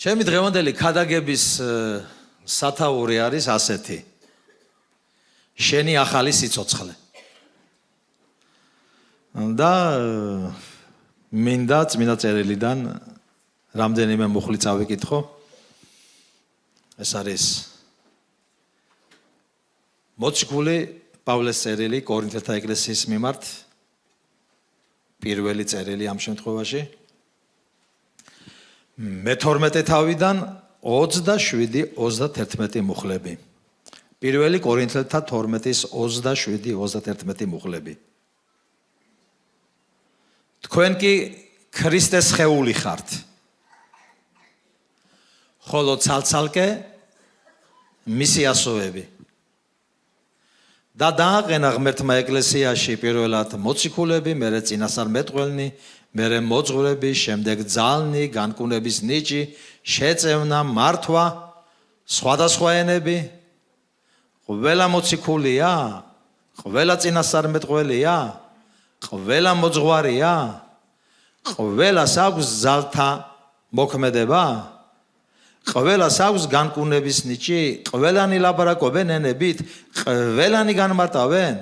ჩემი დღევანდელი ქადაგების სათაური არის ასეთი. შენი ახალი სიცოცხლე. და მინდა წმინდა წერილიდან რამდენიმე მუხლი წავიკითხო. ეს არის მოციქული პავლეს წერილი კორინთელთა ეკლესიის მიმართ პირველი წერილი ამ შემთხვევაში მე-12 თავიდან 27-31 მუხლები. პირველი კორინთელთა 12-ის 27-31 მუხლები. თქვენ კი ქრისტეს სხეული ხართ. ხოლო ცალ-ცალკე მისი ასოები. და დააყენა ღმერთმა ეკლესიაში პირველად მოციქულები, მერე წინასწარმეტყველნი, მერე მოძღვრები, შემდეგ ძალნი, განკუნების ნიჭი, შეწევნა, მართვა, სხვადასხვა ენები. ყველა მოციქულია, ყველა წინასწარმეტყველია, ყველა მოძღვარია, ყველას აქვს ძალთა მოქმედება, ყველას აქვს განკუნების ნიჭი, ყველანი ლაპარაკობენ ენებით, ყველანი განმარტავენ.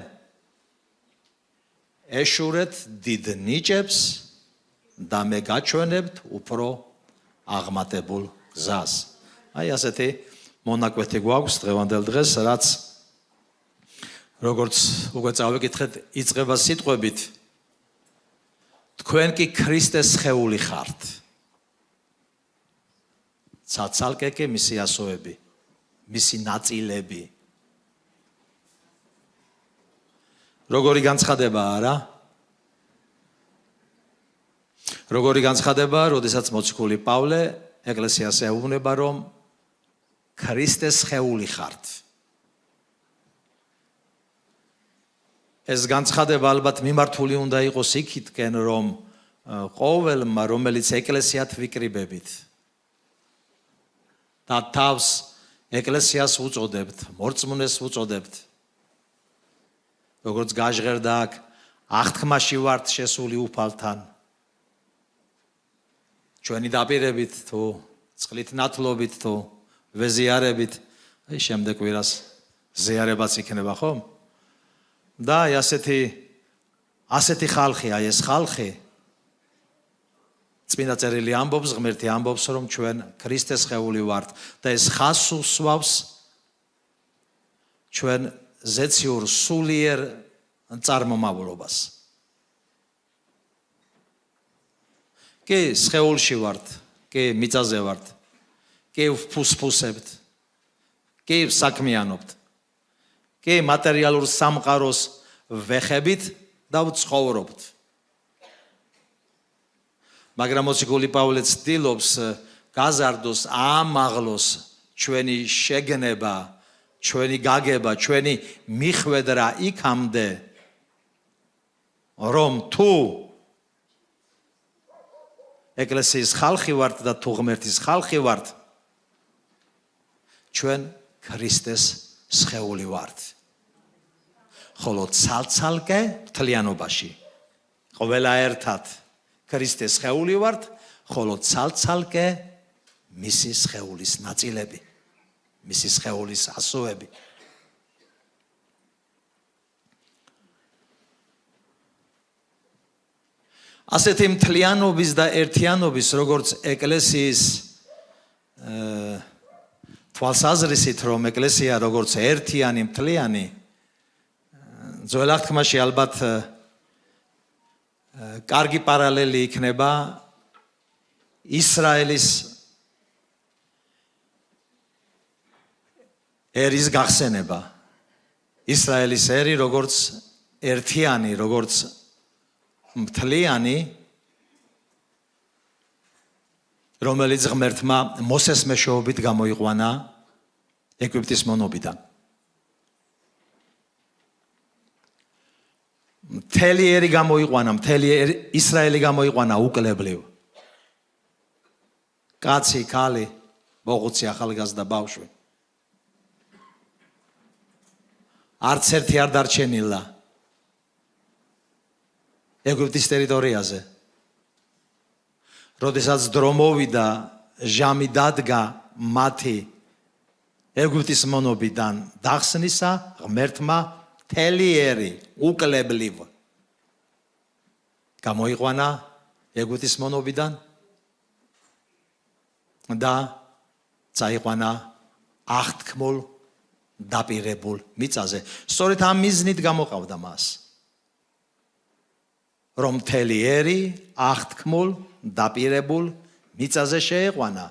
ეშურეთ დიდ ნიჭებს და მე გაჩვენებთ უფრო აღმატებულ გზას. აი ასეთი მონაკვეთი გვაქვს დღევანდელ დღეს, რაც როგორც უკვე წავიკითხეთ, იწყება სიტყვებით თქვენ კი ქრისტეს სხეული ხართ. ცალ-ცალკე კი მისი ასოები, მისი ნაწილები. როგორი განცხადებაა რა? როგორი განცხადებაა, როდესაც მოციქული პავლე ეკლესიას ეუბნება, რომ ქრისტეს სხეული ხართ. ეს განცხადება ალბათ მიმართული უნდა იყოს იქითკენ, რომ ყოველმა, რომელიც ეკლესიათ ვიკრიბებით და თავს ეკლესიას უწოდებთ, მორწმუნეს უწოდებთ. როგორც გაჟღერდა აქ, აღთქმაში ვართ შესული უფალთან. ჩვენი დაპირებით თუ წყლით ნათლობით თუ ვეზიარებით, აი შემდეგ ვირას ზიარებაც იქნება, ხო? და აი ასეთი ხალხია ეს ხალხი. წმინდა წერილი ამბობს, ღმერთი ამბობს, რომ ჩვენ ქრისტეს სხეული ვართ და ეს ხაზს უსვავს ჩვენ ზეციურ სულიერ წარმომავლობას. კი სხეულში ვართ, კი მიწაზე ვართ, კი ვფუსფუსებთ, კი საქმიანობთ, კი მატერიალურ სამყაროს ვეხებით და ვცხოვრობთ. მაგრამ მოციქული პავლე ცდილობს გაზარდოს, ამაღლოს ჩვენი შეგნება, ჩვენი გაგება, ჩვენი მიხვედრა იქამდე, რომ თუ ეკლესიის ხალხი ვართ და თუ ღმერთის ხალხი ვართ, ჩვენ ქრისტეს სხეული ვართ. ხოლო ცალ-ცალკე მთლიანობაში, ყველა ერთად ქრისტეს სხეული ვართ, ხოლო ცალ-ცალკე მისი სხეულის ნაწილები, მისი სხეულის ასოები. ასეთი მთლიანობის და ერთიანობის, როგორც ეკლესიის თვალსაზრისით, რომ ეკლესია როგორც ერთიანი, მთლიანი, ძველ აღთქმაში ალბათ კარგი პარალელი იქნება ისრაელის ერის გახსენება. ისრაელის ერი როგორც ერთიანი, როგორც მთლიანი, რომელიც ღმერთმა მოსეს მეშვეობით გამოიყვანა ეგვიპტის მონობიდან. მთელი ერი გამოიყვანა, მთელი ისრაელი გამოიყვანა უკლებლივ. კაცი, ქალი, მოხუცი, ახალგაზრდა, ბავშვი. არც ერთი არ დარჩენილა ეგვიპტის ტერიტორიაზე. როდესაც დრო მოვიდა ჟამი დადგა მათი ეგვიპტის მონობიდან დახსნისა ღმერთმა თელიერი უკლებლივ გამოიყვანა ეგვიპტის მონობიდან და წაიყვანა აღთქმულ დაპირებულ მიწაზე. სწორედ ამ მიზნით გამოყავდა მას, რომ თელიერი აღთქმულ დაპირებულ მიწაზე შეეყვანა.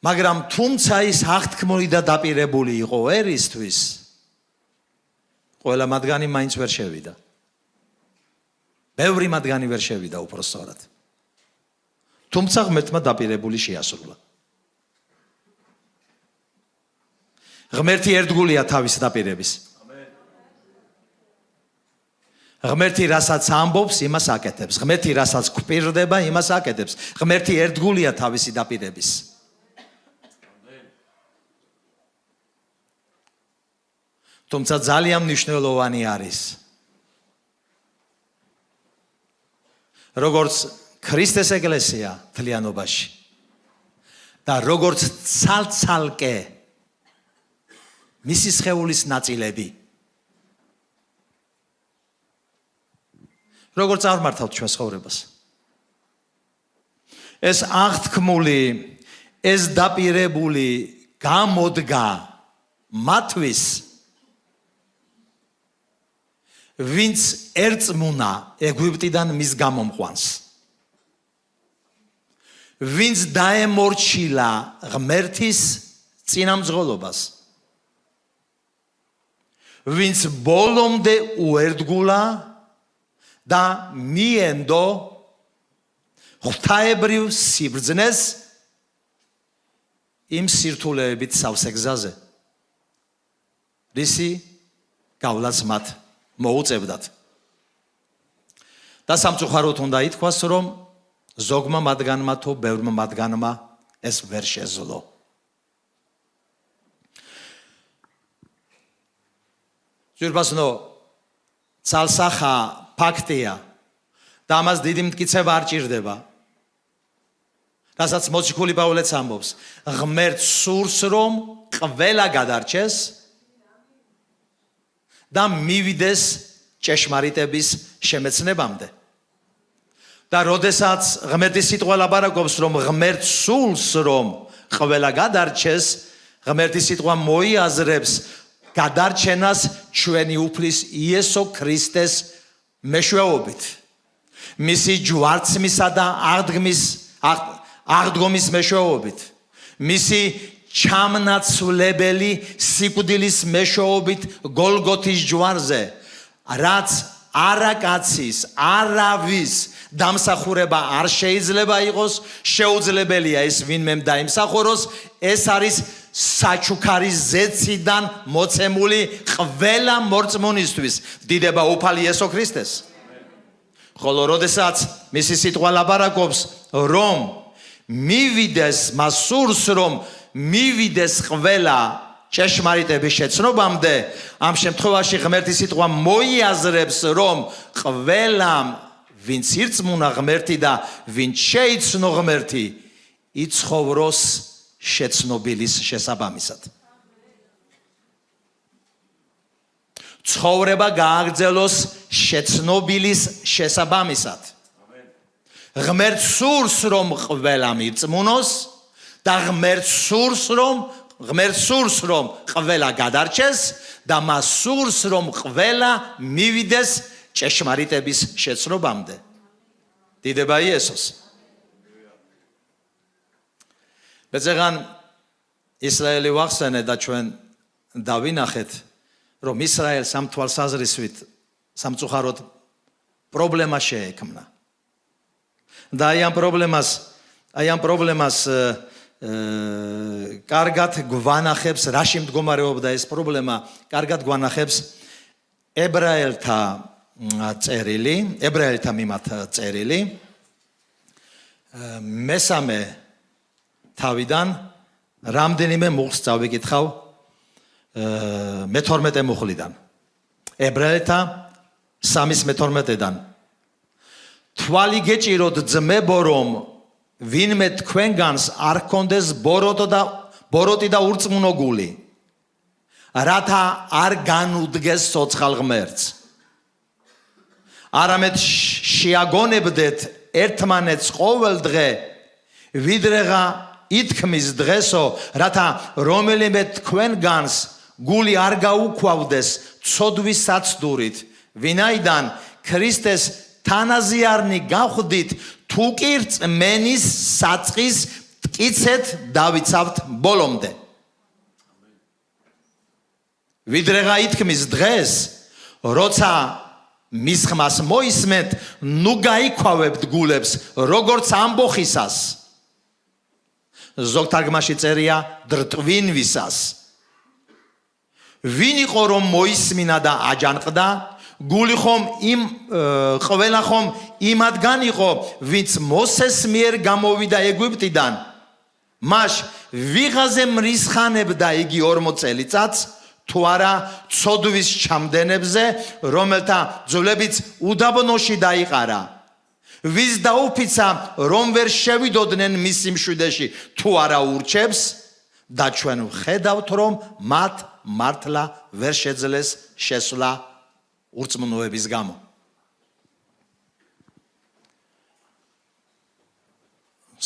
მაგრამ თუმცა ის აღთქმული და დაპირებული იყო ერისთვის, ყველა მათგანი მაინც ვერ შევიდა. ბევრი მათგანი ვერ შევიდა უпростоრად. თუმცა ღმერთმა დაპირებული შეასრულა. ღმერთი ერთგულია თავის დაპირების. ღმერთი რასაც ამბობს, იმას აკეთებს. ღმერთი რასაც გვპირდება, იმას აკეთებს. ღმერთი ერთგულია თავისი დაპირების. თუმცა ძალიან მნიშვნელოვანი არის, როგორც ქრისტეს ეკლესია თლიანობაში და როგორც ცალ-ცალკე მისი სხეულის ნაწილები, როგორც აღმართავთ ჩვენ ცხოვრებას. ეს აღთქმული, ეს დაპირებული გამოდგა მათთვის, ვინც ერწმუნა ეგვიპტიდან მის გამომყვანს, ვინც დაემორჩილა ღმერთის წინამძღოლობას, ვინც ბოლომდე უერთგულა და მიენდო ღვთაებრივ სიბრძნეს იმ სირთულეებით სავსე გზაზე, რისი გავლაც მათ მოუწევდათ. და სამწუხაროდ უნდა ითქვას, რომ ზოგმა მათგანმა თუ ბევრმა მათგანმა ეს ვერ შეძლო. ზურბასნო ცალსახა ფაქტია და ამას დიდი მტკიცება არ ჭირდება. რასაც მოციქული პავლეც ამბობს, ღმერთს სურს, რომ ყველა გადარჩეს და მივიდეს ჭეშმარიტების შემეცნებამდე. და როდესაც ღმერთის სიტყვა ლაპარაკობს, რომ ღმერთს სურს, რომ ყველა გადარჩეს, ღმერთის სიტყვა მოიაზრებს გადარჩენას ჩვენი უფლის იესო ქრისტეს მეშვეობით, მისი ჯვარცმისა და აღდგომის მეშვეობით, მისი ჩამნაცვლებელი სიკვდილის მეშვეობით გოლგოთის ჯვარზე, რაც არაკაცის, არავის დამსახურება არ შეიძლება იყოს, შეუძლებელია ეს ვინმე დაიმსახუროს, ეს არის საჩუქარის ზეციდან მოცემული ყველა მორწმუნისთვის, დიდება უფალი იესო ქრისტეს. ხოლო როდესაც მისი სიტყვა ლაპარაკობს, რომ მივიდეს, მას სურს, რომ მივიდეს ყველა ჭეშმარიტების შეცნობამდე, ამ შემთხვევაში ღმერთის სიტყვა მოიაზრებს, რომ ყველამ, ვინც ირწმუნა ღმერთი და ვინც შეიცნო ღმერთი, იცხოვროს შეცნობილის შესაბამისად. ცხოვრება გააგრძელოს შეცნობილის შესაბამისად. ღმერთს სურს, რომ ყველამ ირწმუნოს და ღმერთს სურს, რომ ყველა გადარჩეს და მას სურს, რომ ყველა მივიდეს ჭეშმარიტების შეცნობამდე. დიდება იესოს. ბეწეგან ისრაელი ვახსენე და ჩვენ დავინახეთ, რომ ისრაელს ამ თვალსაზრისით სამწუხაროდ პრობლემა შეექმნა. და აი ამ პრობლემას კარგად გვანახებს, რაში მდგომარეობდა ეს პრობლემა, კარგად გვანახებს ებრაელთა მიმართ წერილი მესამე თავიდან რამდენიმე მუხლს წავიკითხავ მე-12 მუხლიდან. ებრაელთა 3:12-დან. თვალი გეჭიროთ ძმებო რომ ვინმე თქვენგანს არ ჰქონდეს ბოროტი და ურწმუნო გული რათა არ განუდგეს ცოცხალ ღმერთს არამედ შეაგონებდეთ ერთმანეთს ყოველ დღე ვიდრეღა ითქმის დღესო რათა რომელიმე თქვენგანს გული არ გაუქვავდეს ცოდვის საცდურით ვინაიდან ქრისტეს თანაზიარნი გავხდით თუ კი რწმენის საწყის მტკიცეთ დავიცავთ ბოლომდე ვიდრეღა ითქმის დღეს როცა მის ხმას მოისმენთ ნუ გაიქვავებთ გულებს როგორც ამბოხისას ზოგ თარგმანში წერია დრტვინვისას ვინ იყო რომ მოისმინა და აჯანყდა გული ხომ ყველა ხომ იმადგან იყო ვინც მოსეს მიერ გამოვიდა ეგვიპტიდან მაშ ვიღაზე მრისხანებდა იგი 40 წელიწადს თუ არა ცოდვის ჩამდენებზე რომელთა ძვლებიც უდაბნოში დაიყარა ვის დაუფიცა რომ ვერ შევიდოდნენ მისი მშვიდეში თუ არა ურჩებს და ჩვენ ვხედავთ რომ მათ მართლა ვერ შეძლეს შესვლა ურწმუნოების გამო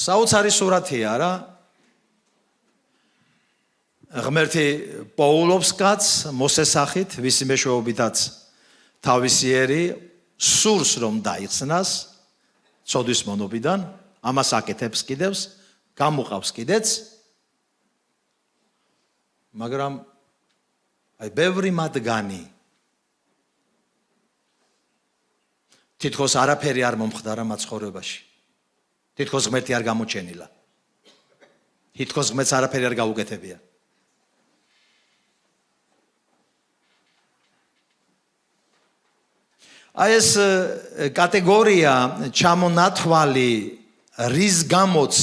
საოცარი სურათია რა ღმერთი პოულობს კაცს მოსესახით ვისი მეშვეობითაც თავისიერი სურს რომ დაიხსნას ცოდვის მონობიდან ამას აკეთებს კიდევს გამოყავს კიდეც მაგრამ აი ბევრი მათგანი თითქოს არაფერი არ მომხდარა მათ ცხოვრებაში თითქოს ღმერთი არ გამოჩენილა თითქოს ღმერთს არაფერი არ გაუკეთებია აი ეს კატეგორია ჩამონათვალი რის გამოც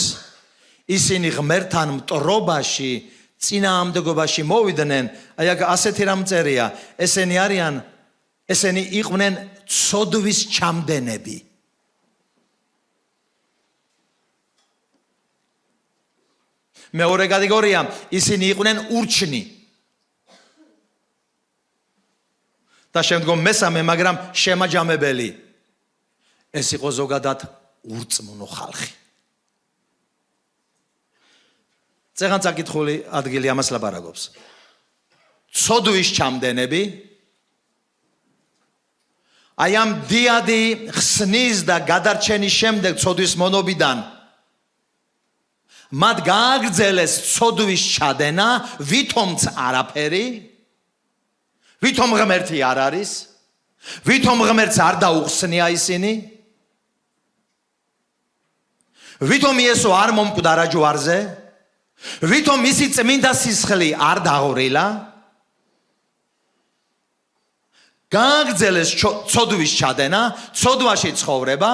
ისინი ღმერთთან მტრობაში წინააღმდეგობაში მოვიდნენ აი ასეთი რამ წერია ესენი იყვნენ ცოდვის ჩამდენები მეორე კატეგორია ისინი იყვნენ ურჩნი და შემდგომ მესამე მაგრამ შემაჯამებელი ეს იყო ზოგადად ურწმუნო ხალხი წეგან წაკითხული ადგილი ამას ლაპარაკობს ცოდვის ჩამდენები აი ამ დიადი ხსნის და გადარჩენის შემდეგ ცოდვის მონობიდან მათ გააგრძელეს ცოდვის ჩადენა ვითომც არაფერი ვითომ ღმერთი არ არის ვითომ ღმერთს არ დაუხსნია ისინი ვითომ იესო არ მომკვდარა ჯვარზე ვითომ მისი წმინდა სისხლი არ დაღვრილა გააგრძელეს ცოდვის ჩადენა ცოდვაში ცხოვრება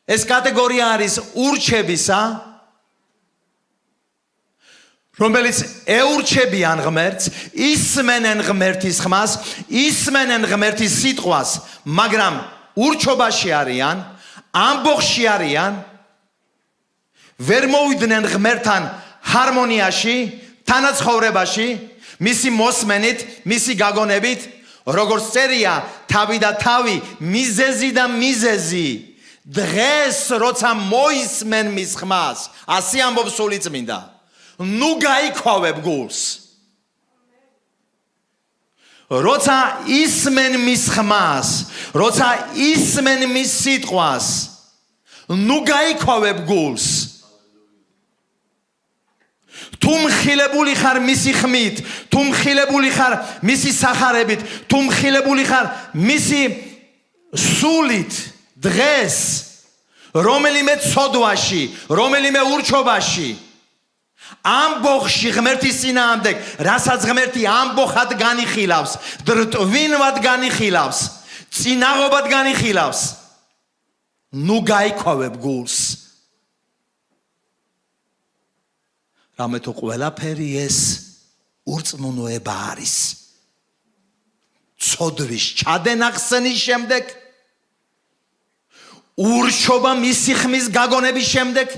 ეს კატეგორია არის ურჩებისა რომელიც ეურჩებიან ღმერთს ისმენენ ღმერთის ხმას ისმენენ ღმერთის სიტყვას მაგრამ ურჩობაში არიან ამბოხში არიან ვერ მოვიდნენ ღმერთთან ჰარმონიაში თანაცხოვრებაში მისი მოსმენით მისი გაგონებით როგორც წერია თავი და თავი მიზეზი და მიზეზი დღეს როცა მოისმენ მის ხმას ასე ამბობს სული წმინდა ნუ გაიქვავებ გულს როცა ისმენ მის ხმას როცა ისმენ მის სიტყვას ნუ გაიქვავებ გულს თუ მხილებული ხარ მისი ხმით თუ მხილებული ხარ მისი სახარებით თუ მხილებული ხარ მისი სულით დღეს რომელიმე ცოდვაში რომელიმე ურჩობაში ამბოხში ღმერთის წინააღმდეგ რასაც ღმერთი ამბოხად განიხილავს დრტვინვად განიხილავს წინაღობად განიხილავს ნუ გაიქვავებ გულს რამე თუ ყველაფერი ეს ურწმუნოება არის ცოდვის ჩადენა ხსნის შემდეგ ურჩობა მისი ხმის გაგონების შემდეგ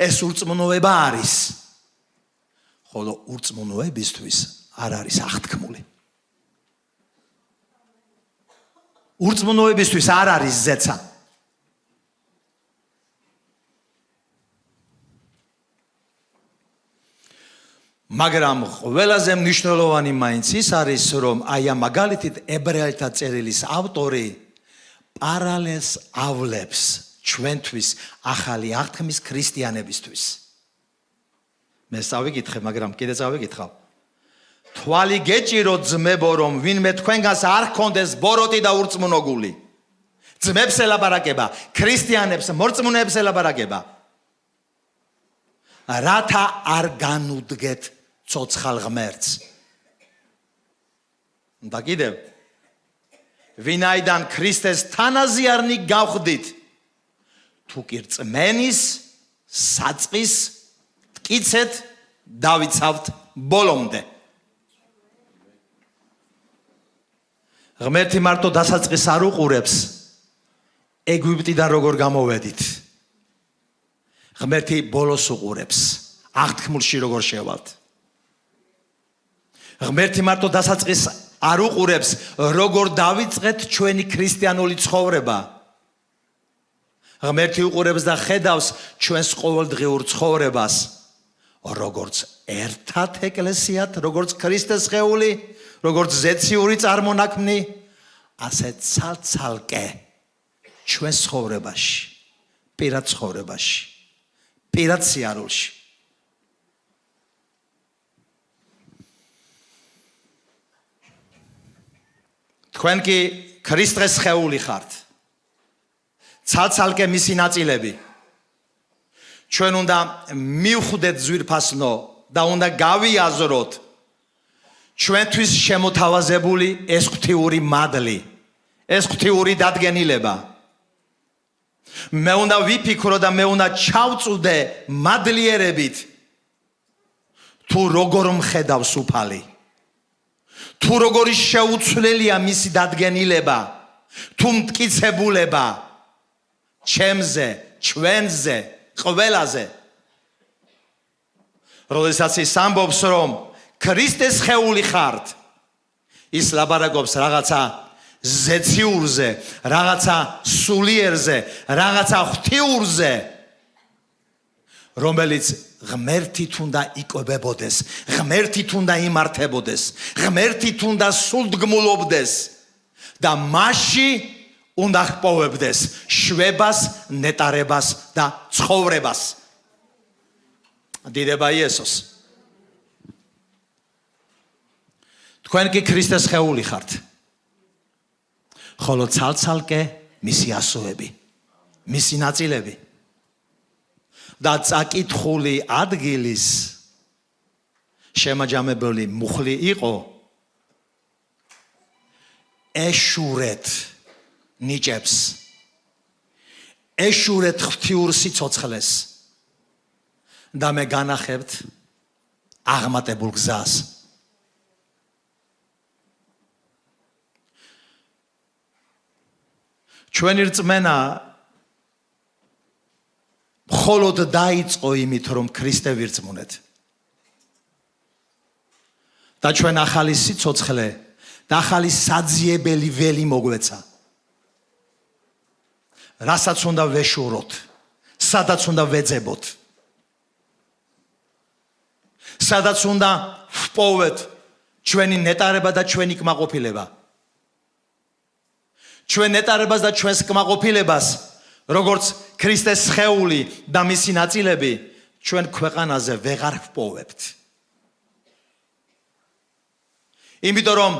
ეს ურწმუნოება არის, ხოლო ურწმუნოებისთვის არ არის აღთქმული. ურწმუნოებისთვის არ არის ზეცა. მაგრამ ყველაზე მნიშვნელოვანი მაინც ის არის, რომ აი ამ მაგალითით ებრაელთა წერილის ავტორი პარალელს ავლებს ჩვენთვის ახალი აღთქმის ქრისტიანებისთვის. მე წავიკითხე, მაგრამ კიდე წავიკითხავ. თვალი გეჭირო ძმებო, რომ ვინმე თქვენგანს არ ჰქონდეს ბოროტი და ურწმუნოგული. ძმებს ელაპარაკება, ქრისტიანებს, მორწმუნეებს ელაპარაკება. რათა არ განუდგეთ ცოცხალ ღმერთს. და კიდევ ვინაიდან ქრისტეს თანაზიარნი გავხდით, თუ კი რწმენის საწყის მტკიცეთ დავიცავთ ბოლომდე. ღმერთი მარტო დასაწყის არ უყურებს, ეგვიპტიდან როგორ გამოვედით. ღმერთი ბოლოს უყურებს, აღთქმულში როგორ შევალთ. ღმერთი მარტო დასაწყის არ უყურებს, როგორ დავიწყეთ ჩვენი ქრისტიანული ცხოვრება. ღმერთი უყურებს და ხედავს ჩვენს ყოველდღიურ ცხოვრებას, როგორც ერთად ეკლესიად, როგორც ქრისტეს სხეული, როგორც ზეციური წარმონაქმნი, ასე ცალ-ცალკე ჩვენს ცხოვრებაში, პირად ცხოვრებაში, პირად სიარულში. თქვენ კი ქრისტეს სხეული ხართ. ცალ-ცალკე მისი ნაწილები. ჩვენ უნდა მივხვდეთ ძვირფასნო და უნდა გავიაზროთ ჩვენთვის შემოთავაზებული ეს ღვთიური მადლი, ეს ღვთიური დადგენილება. მე უნდა ვიფიქრო და მე უნდა ჩავწვდე მადლიერებით, თუ როგორ მხედავს უფალი, თუ როგორი შეუცვლელია მისი დადგენილება, თუ მტკიცებულება ჩემზე, ჩვენზე, ყველაზე. როდესაც ის ამბობს, რომ ქრისტეს სხეული ხართ, ის ლაპარაკობს რაღაცა ზეციურზე, რაღაცა სულიერზე, რაღაცა ღვთიურზე, რომელიც ღმერთით უნდა იკვებებოდეს, ღმერთით უნდა იმართებოდეს, ღმერთით უნდა სულდგმულობდეს და მასში უნდა ჰპოვებდეს შვებას, ნეტარებას და ცხოვრებას. დიდება იესოს. თქვენ კი ქრისტეს სხეული ხართ, ხოლო ცალ-ცალკე მისი ასოები, მისი ნაწილები. და წაკითხული ადგილის შემაჯამებელი მუხლი იყო ეშურეთ ნიჭებს, ეშურეთ ღვთიურ სიცოცხლეს და მე განახებთ აღმატებულ გზას. ჩვენი რწმენა მხოლოდ დაიწყო იმით, რომ ქრისტე ვირწმუნეთ. და ჩვენ ახალი სიცოცხლე და ახალი საძიებელი ველი მოგვეცა. რასაც უნდა ვეშუროთ, სადაც უნდა ვეძებოთ, სადაც უნდა ვპოვეთ ჩვენი ნეტარება და ჩვენი კმაყოფილება. ჩვენ ნეტარებას და ჩვენს კმაყოფილებას, როგორც ქრისტეს სხეული და მისი ნაწილები, ჩვენ ქვეყანაზე ვეღარ ვპოვებთ. იმიტომ რომ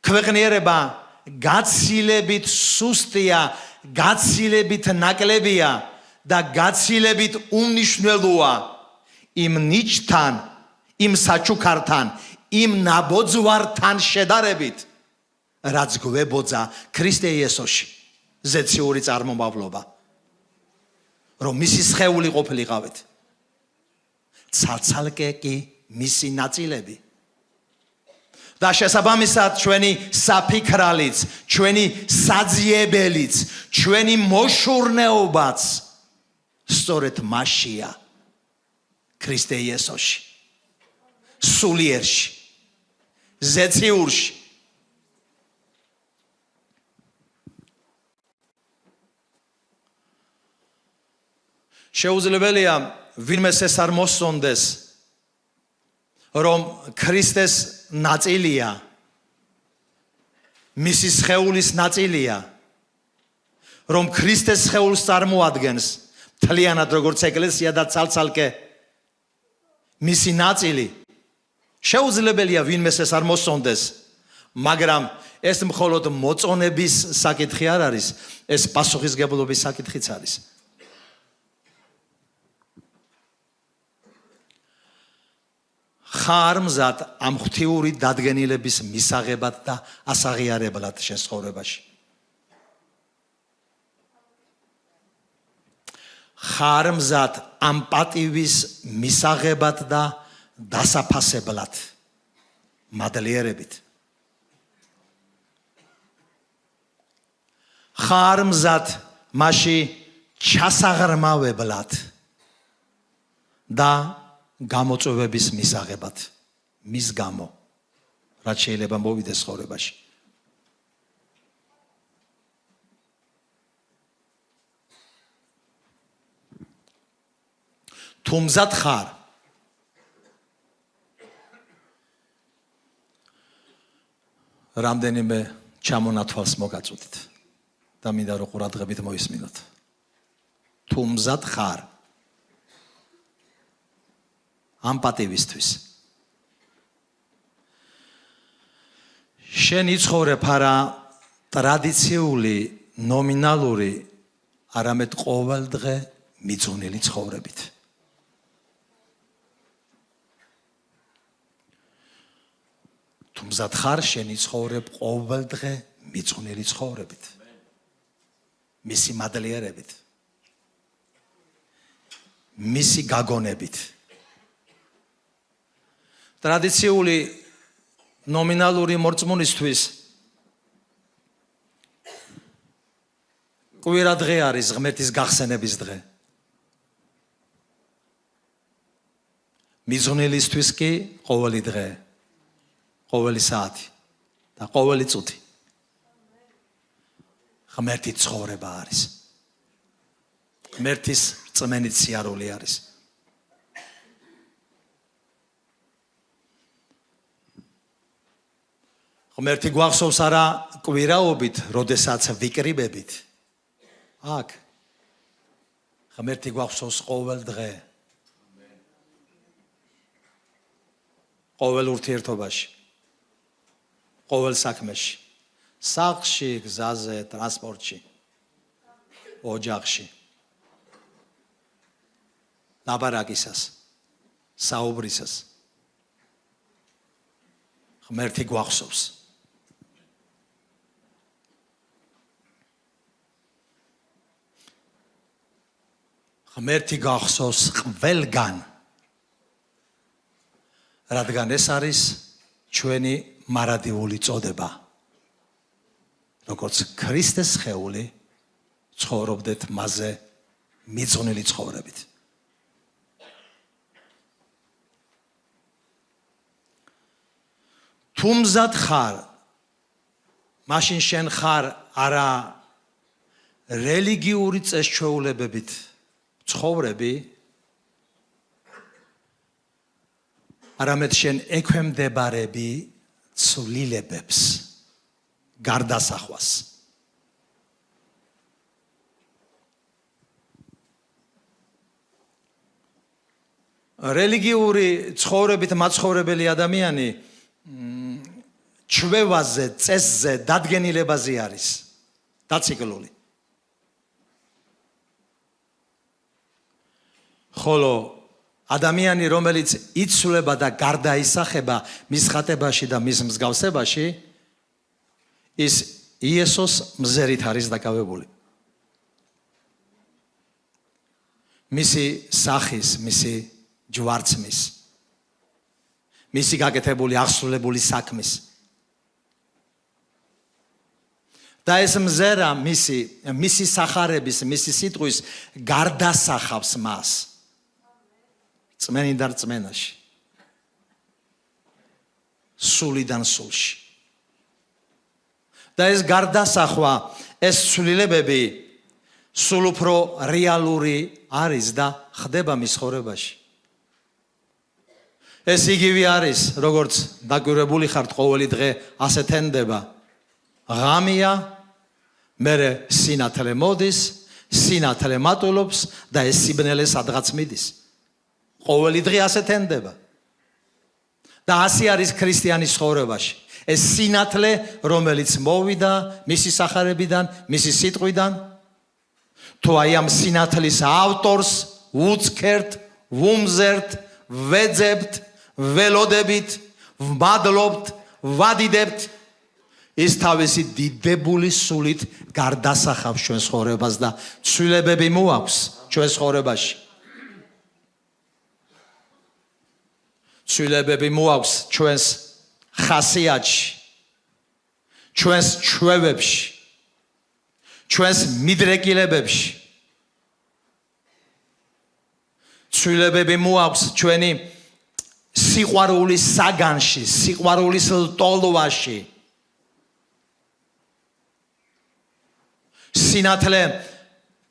ქვეყნიერება გაცილებით სუსტია, გაცილებით ნაკლებია და გაცილებით უმნიშვნელოა იმ ნიჭთან, იმ საჩუქართან, იმ ნაბოძვართან შედარებით, რაც გვებოძა ქრისტე იესოში, ზეციური წარმომავლობა, რომ მისი სხეული ყოფილიყავით, ცალ-ცალკე კი მისი ნაწილები. და შესაბამისად ჩვენი საფიქრალიც, ჩვენი საძიებელიც, ჩვენი მოშურნეობაც სწორედ მასშია, ქრისტე იესოში, სულიერში, ზეციურში. შეუძლებელია ვინმეს ეს არ მოსწონდეს, რომ ქრისტეს ნაწილია, მისი სხეულის ნაწილია, რომ ქრისტეს სხეულს წარმოადგენს მთლიანად როგორც ეკლესია და ცალ-ცალკე მისი ნაწილი. შეუძლებელია ვინმეს ეს არ მოსწონდეს, მაგრამ ეს მხოლოდ მოწონების საკითხი არ არის, ეს პასუხისგებლობის საკითხიც არის. ხარ მზად ამ ღვთიური დადგენილების მისაღებად და ასაღიარებლად შენ ცხოვრებაში. ხარ მზად ამ პატივის მისაღებად და დასაფასებლად მადლიერებით. ხარ მზად მასში ჩასაღრმავებლად და გამოწვევების მისაღებად, მის გამო, რაც შეიძლება მოვიდეს ცხოვრებაში. თუ მზად ხარ, რამდენიმე ჩამონათვალს მოგაწოდით და მინდა რომ ყურადღებით მოისმინოთ. თუ მზად ხარ ამ პატივისთვის, შენ იცხოვრებ არა ტრადიციული, ნომინალური, არამედ ყოველდღე მიძღვნილი ცხოვრებით. თუ მზად ხარ, შენ იცხოვრებ ყოველდღე მიძღვნილი ცხოვრებით. მისი მადლიერებით, მისი გაგონებით. ტრადიციული ნომინალური მორწმუნისთვის კვირა დღე არის ღმერთის გახსენების დღე. მიძღვნილისთვის კი ყოველი დღე, ყოველი საათი და ყოველი წუთი ღმერთის ცხოვრება არის. ღმერთის რწმენით სიარული არის. ღმერთი გვახსოვს არა კვირაობით, როდესაც ვიკრიბებით. აქ ღმერთი გვახსოვს ყოველ დღე. ყოველ ურთიერთობაში, ყოველ საქმეში, სახლში, გზაზე, ტრანსპორტში, ოჯახში, ლაბარაკისას, საუბრისას. ღმერთი გვახსოვს. ღმერთი გახსოვს ყველგან, რადგან ეს არის ჩვენი მარადიული წოდება. როგორც ქრისტეს სხეული, ცხოვრობდეთ მასზე მიძღვნილი ცხოვრებით. თუ მზად ხარ, მაშინ შენ ხარ არა რელიგიური წესჩვეულებებით ცხოვრები, არამედ შენ ექვემდებარები ცვლილებებს, გარდასახვას. რელიგიური ცხოვრებით მაცხოვრებელი ადამიანი ჩვევაზე, წესზე, დადგენილებაზე არის დაციკლული. ხოლო ადამიანი, რომელიც იცვლება და გარდაისახება მის ხატებაში და მის მსგავსებაში, ის იესოს მზერით არის დაკავებული. მისი სახის, მისი ჯვარცმის, მისი გაკეთებული აღსრულებული საქმის, და ეს მზერა მისი სახარების, მისი სიტყვის გარდასახავს მას წმენიდან წმენაში, სულიდან სულში. და ეს გარდასახვა, ეს ცვლილებები სულ უფრო რეალური არის და ხდება მის ცხოვრებაში. ეს იგივე არის, როგორც დაკვირვებული ხართ ყოველი დღე ასე თენდება. ღამეა, მერე სინათლე მოდის, სინათლე მატულობს და ეს სიბნელე სადღაც მიდის. ყოველი დღე ასე თენდება. და ასე არის ქრისტიანის ცხოვრებაში. ეს სინათლე, რომელიც მოვიდა მისი სახარებიდან, მისი სიტყვიდან, თუ აი ამ სინათლის ავტორს უცქერთ, ვუმზერთ, ვეძებთ, ველოდებით, ვმადლობთ, ვადიდებთ, ის თავისი დიდებული სულით გარდასახავს ჩვენ ცხოვრებას და ცვლილებები მოაქვს ჩვენ ცხოვრებაში. ცვლილებები მოაქვს ჩვენს ხასიათში, ჩვენს ჩვევებში, ჩვენს მიდრეკილებებში. ცვლილებები მოაქვს ჩვენი სიყვარულის საგანში, სიყვარულის ლტოლვაში. სინათლე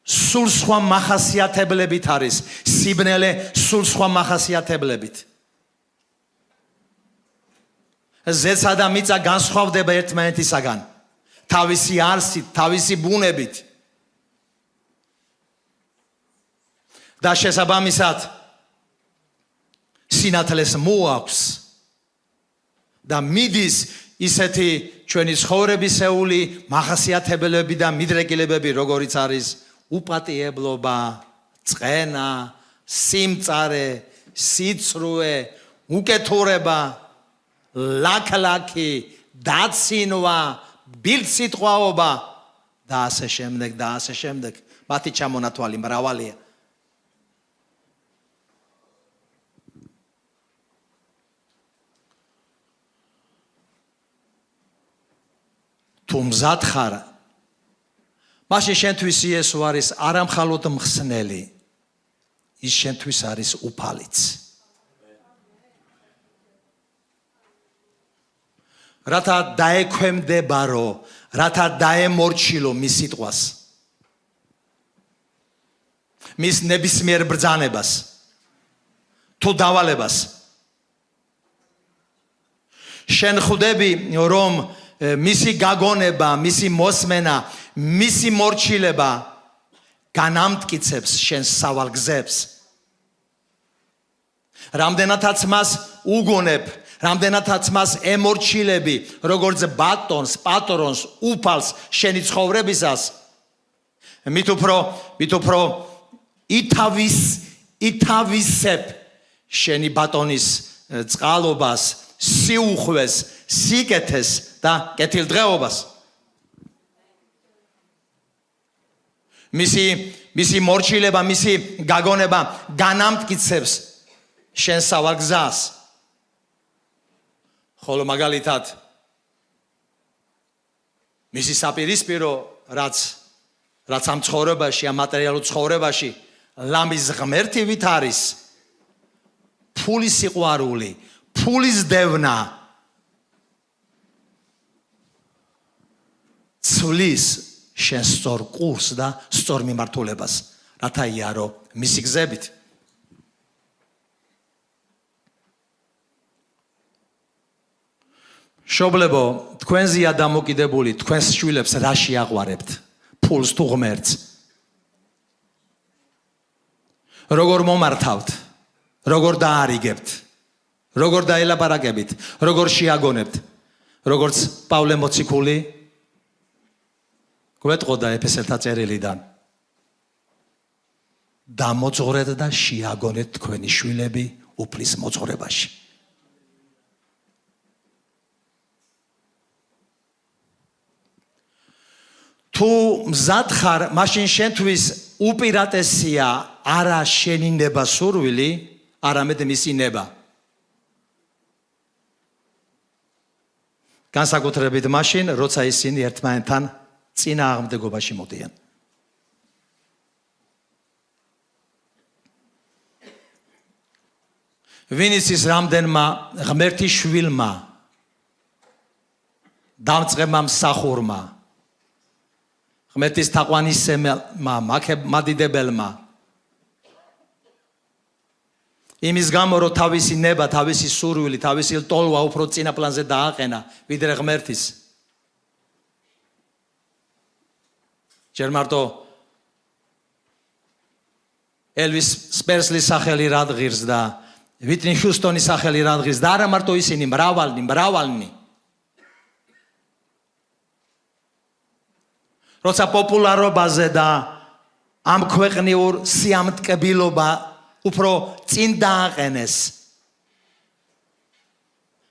სულ სხვა მახასიათებლებით არის, სიბნელე სულ სხვა მახასიათებლებით. ზეცა და მიწა განსხვავდება ერთმანეთისაგან, თავისი არსით, თავისი ბუნებით. და შესაბამისად სინათლეს მოაქვს და მიდის ისეთი ჩვენი ცხოვრებისეული მახასიათებლები და მიდრეკილებები, როგორიც არის უპატიებლობა, წყენა, სიმწარე, სიცრუე, უკეთურება, ლაქლაკი, დაცინვა, ბილწიტყვაობა და ასე შემდეგ და ასე შემდეგ. მათი ჩამონათვალი მრავალია. თუ მზად ხარ, მაშინ შენთვის იესო არის არა მხოლოდ მხსნელი, ის შენთვის არის უფალიც. რათა დაექვემდებარო, რათა დაემორჩილო მის სიტყვას, მის ნებისმიერ ბრძანებას, თუ დავალებას. შენ ხვდები, რომ მისი გაგონება, მისი მოსმენა, მისი მორჩილება განამტკიცებს შენს სავალ გზებს. რამდენადაც მას უგონებ, რამდენადაც მას ემორჩილები, როგორც ბატონს, პატრონს, უფალს შენი ცხოვრებისას, მით უფრო ითავისებ შენი ბატონის წყალობას, სიუხვეს, სიკეთეს და კეთილდღეობას. მისი მორჩილება, მისი გაგონება განამტკიცებს შენ სავალ გზას. ხოლო მაგალითად მისი საპირისპირო, რაც ამ ცხოვრებაში, ამ მატერიალურ ცხოვრებაში ლამის ღმერთივით არის, ფულის სიყვარული, ფულის დევნა, ცვლის შენ სწორ კურსს და სწორ მიმართულებას, რათა იარო მისი გზებით. შობლებო, თქვენზეა დამოკიდებული, თქვენს შვილებს რა შეაყვარებთ, ფულს თუ ღმერთს. როგორ მომართავთ, როგორ დაარიგებთ, როგორ დაელაპარაკებით, როგორ შეაგონებთ, როგორც პავლე მოციქული გვეტყოდა ეფესელთა წერილიდან. დამოძღვრეთ და შეაგონეთ თქვენი შვილები უფლის მოძღვრებაში. თუ მზად ხარ, მაშინ შენთვის უპირატესია არა შენი ნება სურვილი, არამედ მისი ნება. განსაკუთრებით მაშინ, როცა ისინი ერთმანეთთან წინააღმდეგობაში მოდიან. ვინც ის რამდენმა ღმერთის შვილმა დამწყებმა მსახურმა ღმერთის თაყვანისმცემელმა მადიდებელმა იმის გამო რომ თავისი ნება, თავისი სურვილი, თავისი ტოლვა უფრო წინა პლანზე დააყენა ვიდრე ღმერთის. ჯერ მარტო ელვის სპერსლის სახელი რადგირს და ვიტნი ჰიუსტონის სახელი რადგირს და არა მარტო ისინი, მრავალნი. როცა პოპულარობაზე და ამ ქვეყნიურ სიამტკბილობა უფრო წინ დააყენეს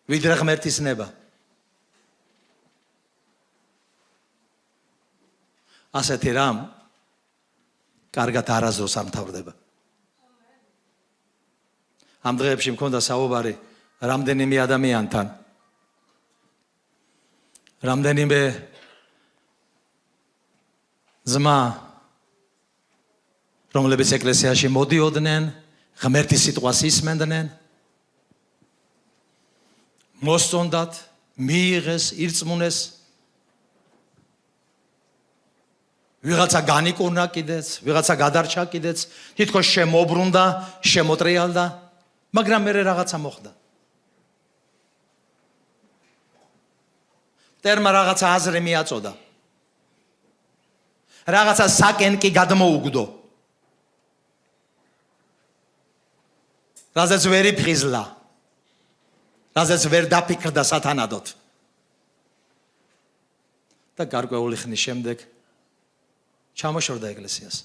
ვიდრე ღმერთის ნება. ასეთი რამ კარგად არასდროს არ მთავრდება. ამ დღეებში მქონდა საუბარი რამდენიმე ადამიანთან, რამდენიმე ძმა, რომლებიც ეკლესიაში მოდიოდნენ, ღმერთის სიტყვას ისმენდნენ, მოსწონდათ, მიიღეს, ირწმუნეს, ვიღაცა განიკურნა კიდეც, ვიღაცა გადარჩა კიდეც, თითქოს შემოbrunდა, შემოტრიალდა, მაგრამ მერე რაღაცა მოხდა. ტერმა რაღაცა აზრი მიაწოდა. რაღაცა საკენკი გადმოუგდო. რაზეც ვერ იფხიზლა. რაზეც ვერ დაფიქრდა სათანადოდ. და გარკვეული ხნის შემდეგ ჩამოშორდა ეკლესიას.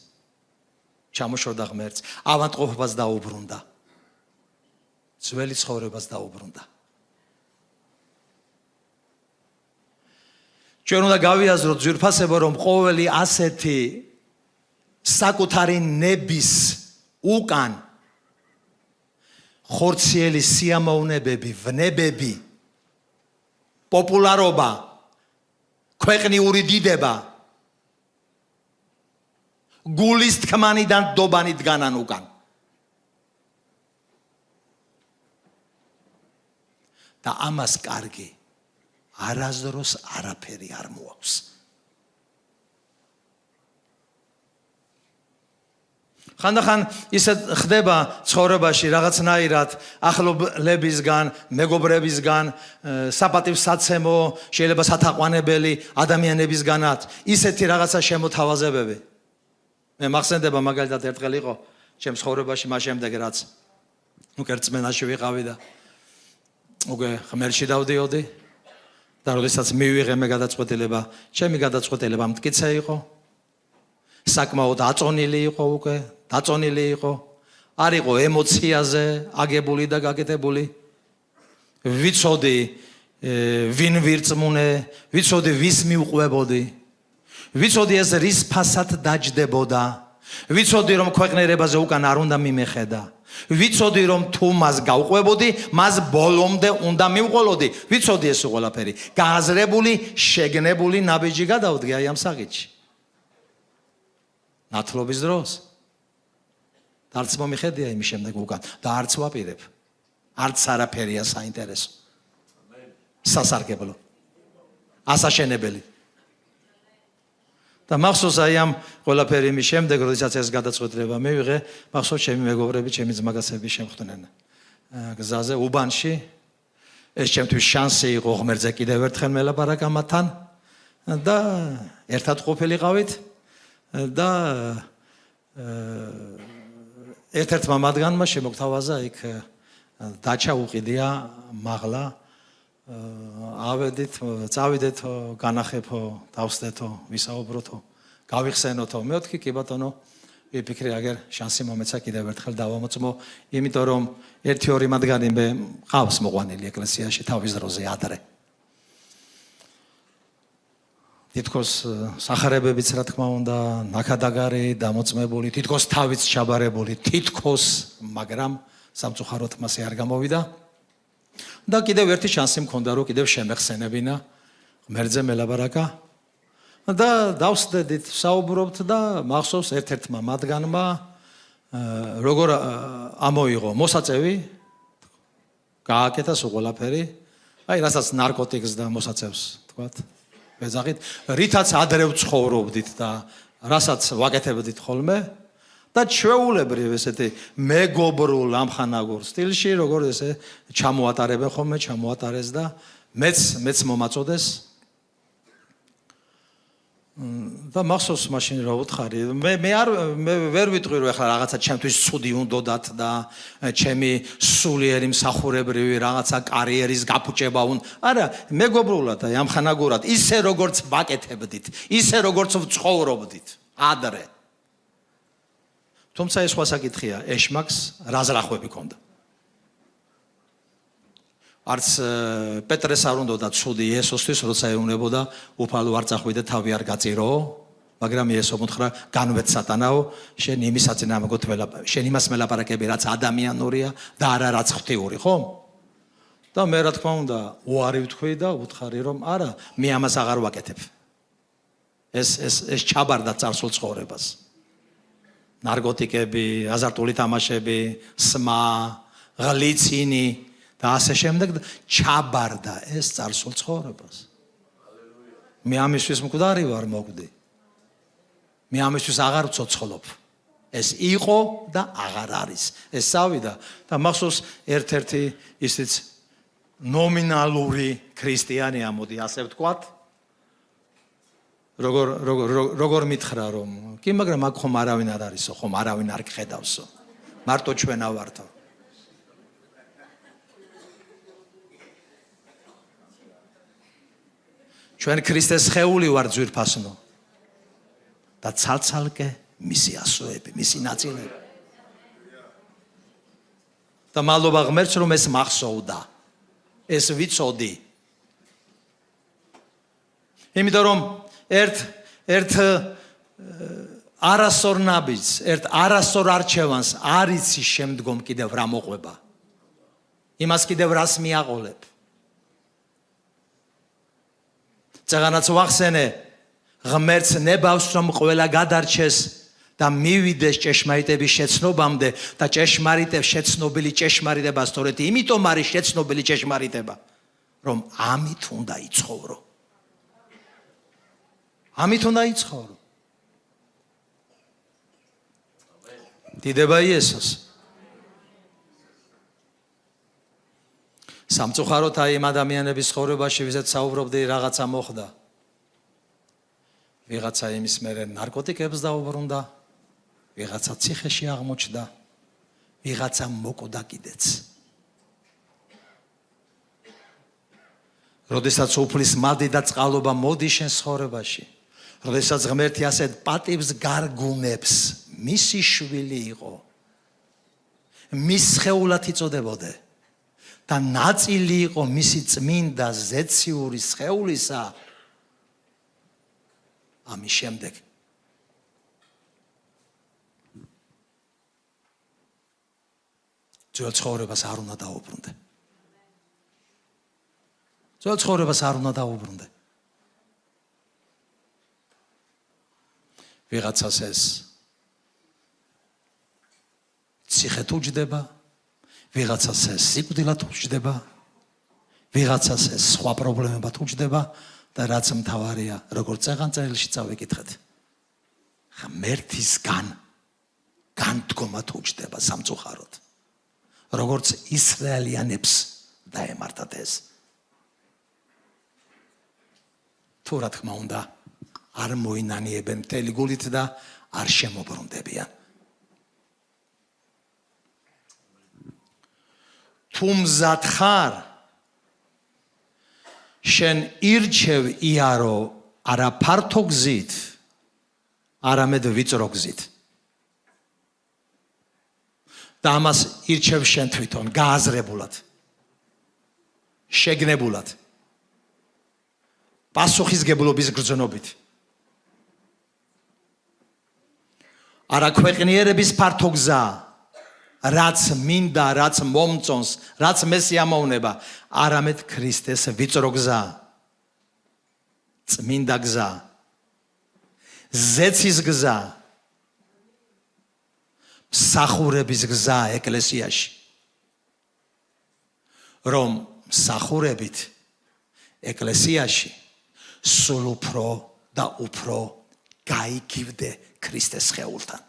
ჩამოშორდა ღმერთს, ავადმყოფობას დაუბრუნდა. ძველი ცხოვრებას დაუბრუნდა. ჩვენ უნდა გავიაზროთ ძვირფასებო, რომ ყოველი ასეთი საკუთარი ნების უკან ხორციელი სიამოვნებები, ვნებები, პოპულარობა, ქვეყნიური დიდება გულის თქმანიდან დობანი დგანან უკან. და ამას კარგი არასდროს არაფერი არ მოაქვს. ხანდახან ისე ხდება ცხოვრებაში რაღაცნაირად ახლობლებისგან, მეგობრებისგან, საპატივსაცემო, შეიძლება სათაყვანებელი ადამიანებისგანაც ისეთი რაღაცა შემოთავაზებები. მე მახსენდება მაგალითად ერთხელ იყო ჩემს ცხოვრებაში მას შემდეგ რაც რწმენაში ვიყავი და უკვე ღმერთში დავდიოდი და როდესაც მივიღე მე გადაწყვეტილება, ჩემი გადაწყვეტილება მტკიცე იყო. საკმაოდ აწონილი იყო უკვე, დაწონილი იყო. არ იყო ემოციაზე აგებული და გაკეთებული. ვიცოდი ვინ ვირწმუნე, ვიცოდი ვის მიუყვებოდი. ვიცოდი ეს რის ფასად დაჯდებოდა. ვიცოდი რომ ქვეყნიერებაზე უკან არ უნდა მიმეხედა. ვიცოდი რომ თუ მას გავყვებოდი, მას ბოლომდე უნდა მივყოლოდი. ვიცოდი ეს ყველაფერი. გააზრებული, შეგნებული ნაბიჯი გადავდგე აი ამ საღიჩი. ნათლობის დროს. და არც მომიხედია იმის შემდეგ უკან და არც ვაპირებ. არც არაფერია საინტერესო. სასარგებლო. ასაშენებელი. და მახსოვს აი ამ ყველაფერი იმის შემდეგ, როდესაც ეს გადაწყვეტილება მივიღე, მახსოვს ჩემი მეგობრები, ჩემი ძმაკაცები შემხვდნენ გზაზე, უბანში. ეს ჩემთვის შანსი იყო ღმერთზე კიდევ ერთხელ მელაპარაკა მათთან და ერთად ყოფილიყავით და ერთ-ერთმა მათგანმა შემოგთავაზა იქ დაჩა უყიდია მაღლა ავედით, წავიდეთ, განახებო, დავსდეთო, ვისაუბროთო, გავიხსენოთო. მე ვთქვი, კი ბატონო, ვიფიქრე, აგერ შანსი მომეცა კიდევ ერთხელ დავამოწმო, იმიტომ რომ 1-2 მათგანი მე ყავს მოყვანილი ეკლესიაში თავის დროზე ადრე. თითქოს სახარებებიც რა თქმა უნდა, ნაკადაგარი, დამოწმებული, თითქოს თავიც ჩაბარებული, თითქოს, მაგრამ სამწუხაროდ მასე არ გამოვიდა. და კიდევ ერთი შანსი მქონდა რომ კიდევ შემეხსენებინა ღმერთზე მელაპარაკა და დავსდედით საუბრობთ და მახსოვს ერთ-ერთმა მათგანმა როგორ ამოიღო მოსაწევი გააკეთა სულ ყველაფერი აი რასაც ნარკოტიკს და მოსაწევს თქვათ ვეძახით რითაც ადრე ვცხოვრობდით და რასაც ვაკეთებდით ხოლმე და ჩვეულებრივ ესეთი მეგობრულ ამხანაგურ სტილში როგორ ესე ჩამოატარებენ ხოლმე ჩამოატარეს და მეც მომაწოდეს და მახსოვს მაშინ რა ვუთხარი მე ვერ ვიტყვი რომ ახლა რაღაცა ჩემთვის ცუდი უნდათ და ჩემი სულიერი მსახურებრივი რაღაცა კარიერის გაფუჭება არა მეგობრულად აი ამხანაგურად ისე როგორც ვაკეთებდით ისე როგორც ვცხოვრობდით ადრე თუმცა ეს სხვა საკითხია ეშმაკს რა ზრახვები ქონდა არც პეტრეს არ უნდოდა ცუდი იესოსთვის როცა ეუნებოდა უფალო არ წახვიდე თავი არ გაწირო მაგრამ იესო მოთხრა განვეთ სატანაო შენ იმის საწინააღმდეგოდ შენ იმას მელაპარაკები რაც ადამიანურია და არა რაც ღვთიური ხო და მე რა თქმა უნდა უარი ვთქვი და ვუთხარი რომ არა მე ამას აღარ ვაკეთებ ეს ჩაბარდა წარსულ ცხოვრებას ნარკოტიკები აზარტული თამაშები სმა ღლიცინი და ასე შემდეგ ჩაბარდა ეს წარსულ ცხოვრებას. მე ამისთვის მკვდარი ვარ მოგვდი. მე ამისთვის აღარ ვცოცხლობ. ეს იყო და აღარ არის. ეს წავიდა და მახსოვს ერთ-ერთი ისიც ნომინალური ქრისტიანია მოდი ასე ვთქვათ. როგორ მითხრა რომ კი მაგრამ აქ ხომ არავინ არ არისო, ხომ არავინ არ გხედავსო. მარტო ჩვენა ვართო. ჩვენ ქრისტეს ხეული ვარ ძვირფასნო და ცალცალკე მისი ასოები, მისი ნაწილები. და მადლობა ღმერთს რომ ეს მახსოვდა. ეს ვიცოდი. იმიტომ რომ ერთ არასწორ ნაბიჯს, ერთ არასწორ არჩევანს არ იცი შემდგომ კიდევ რა მოყვება. იმას კიდევ რას მიაყოლებ. წაღანაც ვახსენე ღმერთს ნებავს რომ ყველა გადარჩეს და მივიდეს ჭეშმარიტების შეცნობამდე და ჭეშმარიტებს შეცნობილი ჭეშმარიტება სწორედ იმიტომ არის შეცნობილი ჭეშმარიტება რომ ამით უნდა იცხოვრო. ამით უნდა იცხოვრო. დიდება იესოს. სამწუხაროდ აი იმ ადამიანების ცხოვრებაში ვისაც საუბრობდი რაღაცა მოხდა. ვიღაცა იმის მერე ნარკოტიკებს დაუბრუნდა, ვიღაცა ციხეში აღმოჩნდა, ვიღაცა მოკვდა კიდეც. როდესაც უფლის მადლი და წყალობა მოდის შენ ცხოვრებაში, როდესაც ღმერთი ასეთ პატივს გარგუნებს, მისი შვილი იყო. მის სხეულად იწოდებოდე. და ნაწილი იყო მისი წმინდა ზეციური სხეულისა ამის შემდეგ ძველ ცხოვრებას არ უნდა დაუბრუნდე. ძველ ცხოვრებას არ უნდა დაუბრუნდე. ვიღაცას ეს ციხეთ უჯდება ვიღაცას ეს სიკვდილად უჯდება, ვიღაცას ეს სხვა პრობლემებად უჯდება და რაც მთავარია, როგორც წეღანწერილში წავიკითხეთ. ღმერთისგან განდგომად უჯდება სამწუხაროდ. როგორც ისრაელიანებს დაემართათ ეს. თუ რა თქმა უნდა, არ მოინანიებენ მთელი გულით და არ შემობრუნდებიან. თუ მზად ხარ შენ ირჩევ იარო არა ფართო გზით არამედ ვიწრო გზით და ამას ირჩევ შენ თვითონ გააზრებულად შეგნებულად პასუხისგებლობის გრძნობით არა ქვეყნიერების ფართო გზა რაც მინდა, რაც მომწონს, რაც მე სიამოვნება, არამედ ქრისტეს ვიწრო გზა. წმინდა გზა, ზეცის გზა, მსახურების გზა ეკლესიაში. რომ მსახურებით ეკლესიაში სულ უფრო და უფრო გაიგივდე ქრისტეს სხეულთან.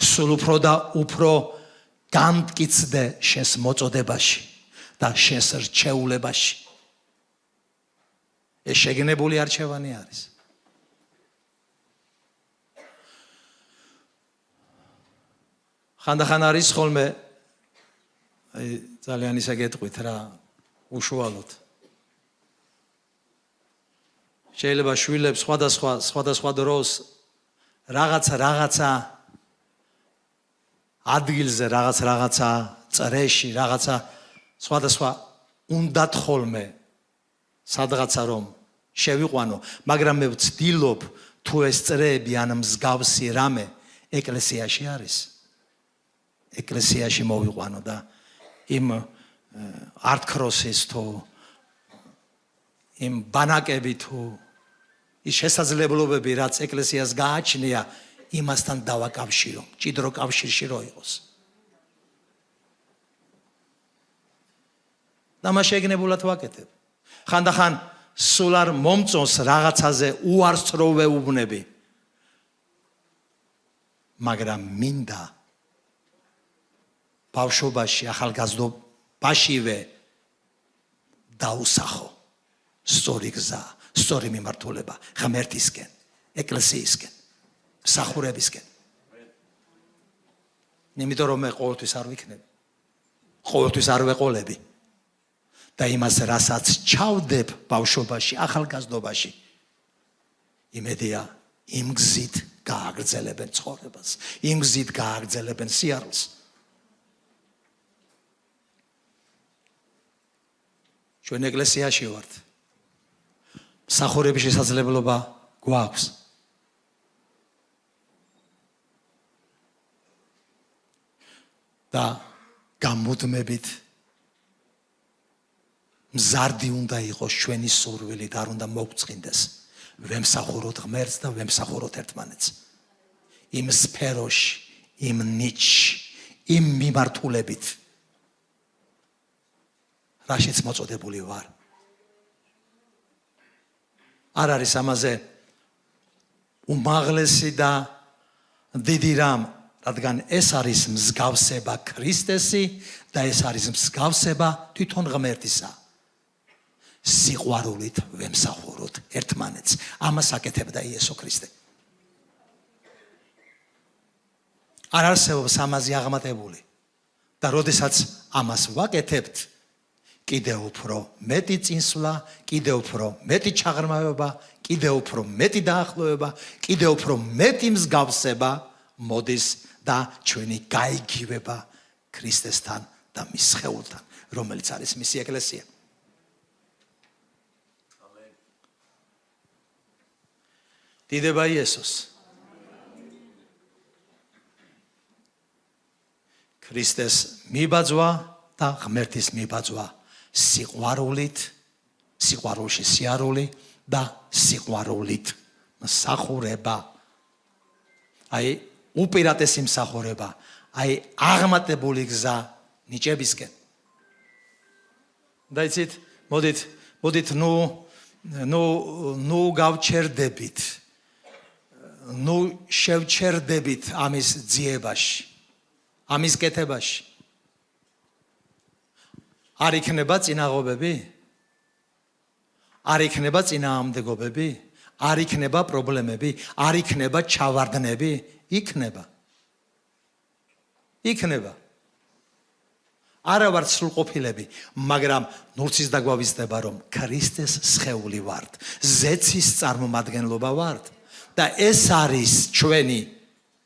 სულ უფრო და უფრო გამტკიცდე შენს მოწოდებაში და შენს რჩეულებაში. ეს შეგნებული არჩევანი არის. ხანდახან არის ხოლმე ძალიან ისე გეტყვით რა უშუალოდ. შეიძლება შვილებს სხვადასხვა დროს რაღაცა ადგილზე რაღაცა წრეში რაღაცა სხვადასხვა უნდათ ხოლმე სადღაცა რომ შევიყვანო, მაგრამ მე ვცდილობ თუ ეს წრეები ან მსგავსი რამე ეკლესიაში არის. ეკლესიაში მოვიყვანო და იმ არტ-ქროსის თუ იმ ბანაკები თუ ის შესაძლებლობები რაც ეკლესიას გააჩნია იმასთან დავაკავშირო, ჭიდრო კავშირში რო იყოს. და მას შეგნებულად ვაკეთებ. ხანდახან სულ არ მომწონს რაღაცაზე უარს რო ვეუბნები. მაგრამ მინდა ბავშვობაში, ახალგაზრდობაშივე დაუსახო სწორი გზა, სწორი მიმართულება ღმერთისკენ, ეკლესიისკენ, მსახურებისკენ. იმიტომ რომ მე ყოველთვის არ ვიქნები, ყოველთვის არ ვეყოლები და იმას რასაც ჩავდებ ბავშვობაში, ახალგაზრდობაში, იმედია იმ გზით გააგრძელებენ ცხოვრებას, იმ გზით გააგრძელებენ სიარულს. ჩვენ ეკლესიაში ვართ. მსახურების შესაძლებლობა გვაქვს. და გამუდმებით მზარდი უნდა იყოს ჩვენი სურვილი და არ უნდა მოგწყინდეს. ვემსახუროთ ღმერთს და ვემსახუროთ ერთმანეთს. იმ სფეროში, იმ ნიჩში, იმ მიმართულებით რაშიც მოწოდებული ვარ. არ არის ამაზე უმაღლესი და დიდი რამ, რადგან ეს არის მსგავსება ქრისტესი და ეს არის მსგავსება თვითონ ღმერთისა. სიყვარულით ვემსახუროთ ერთმანეთს. ამას აკეთებდა იესო ქრისტე. არ არსებობს ამაზე აღმატებული. და როდესაც ამას ვაკეთებთ, კიდევ უფრო მეტი წინსვლა, კიდევ უფრო მეტი ჩაღრმავება, კიდევ უფრო მეტი დაახლოება, კიდევ უფრო მეტი მსგავსება მოდის და ჩვენი გაიგივება ქრისტესთან და მის სხეულთან, რომელიც არის მისი ეკლესია. დიდება იესოს. ქრისტეს მიბაძვა და ღმერთის მიბაძვა სიყვარულით, სიყვარულში სიარული და სიყვარულით მსახურება. აი უპირატესი მსახურება, აი აღმატებული გზა ნიჭებისკენ. და იცით, მოდით ნუ გავჩერდებით. ნუ შევჩერდებით ამის ძიებაში, ამის კეთებაში. არ იქნება წინაღობები? არ იქნება წინააღმდეგობები? არ იქნება პრობლემები? არ იქნება ჩავარდნები? იქნება. იქნება. არა ვართ სრულყოფილები, მაგრამ ნურცის დაგვავიზდება, რომ ქრისტეს სხეული ვართ, ზეცის წარმომადგენლობა ვართ და ეს არის ჩვენი